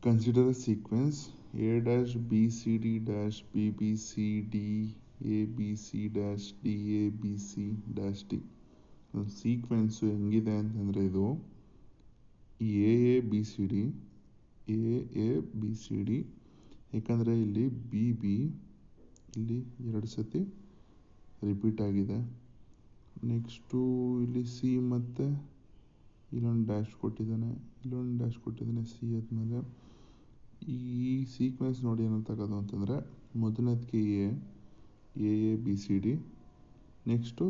Consider a sequence A dash B C D dash B B C D A B C dash D A B C dash D. Sequence ಹೆಂಗಿದೆ ಅಂತಂದರೆ ಇದು A A B C D A A B C D, ಯಾಕಂದರೆ ಇಲ್ಲಿ B B ಇಲ್ಲಿ 2 ಸತಿ repeat ಆಗಿದೆ. Next ಇಲ್ಲಿ C ಮತ್ತು ಇಲ್ಲೊಂದು ಡ್ಯಾಶ್ ಕೊಟ್ಟಿದ್ದಾನೆ, ಇಲ್ಲೊಂದು ಡ್ಯಾಶ್ ಕೊಟ್ಟಿದ್ದಾನೆ ಸಿ ಆದಮೇಲೆ. ಈ ಸೀಕ್ವೆನ್ಸ್ ನೋಡಿ ಏನಂತಾಗೋದು ಅಂತಂದರೆ ಮೊದಲನೇದಕ್ಕೆ A A B C D, next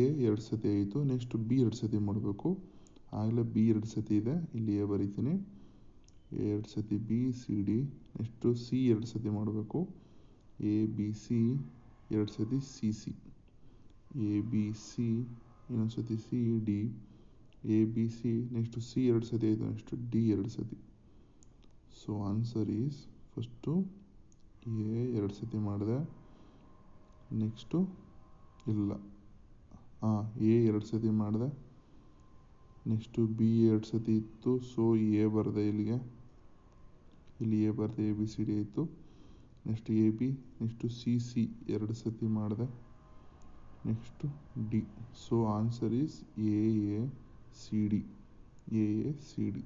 A 2 ಸತಿ ಆಯಿತು, ನೆಕ್ಸ್ಟು ಬಿ 2 ಸತಿ ಮಾಡಬೇಕು. ಆಗಲೇ ಬಿ 2 ಸತಿ ಇದೆ, ಇಲ್ಲಿ ಎ ಬರೀತೀನಿ, ಎ 2 ಸತಿ B C D, next C 2 ಸತಿ ಮಾಡಬೇಕು, ಎ ಬಿ ಸಿ 2 ಸತಿ C C, A B C ಇನ್ನೊಂದು ಸತಿ C D, A B C next C 2 ಸತಿ ಆಯಿತು, ನೆಕ್ಸ್ಟು ಡಿ 2 ಸತಿ. So answer is first A 2 ಸತಿ ಮಾಡಿದೆ, ನೆಕ್ಸ್ಟು ಇಲ್ಲ ಎ 2 ಸತಿ ಮಾಡಿದೆ, ನೆಕ್ಸ್ಟು ಬಿ 2 ಸತಿ ಇತ್ತು, ಸೊ ಎ ಬರೆದೆ ಇಲ್ಲಿಗೆ, ಇಲ್ಲಿ ಎ ಬರೆದೆ, ಎ ಬಿ ಸಿ ಡಿ ಆಯಿತು, next A B, next C C 2 ಸತಿ ಮಾಡಿದೆ, next D. So answer is A A C D, A A C D.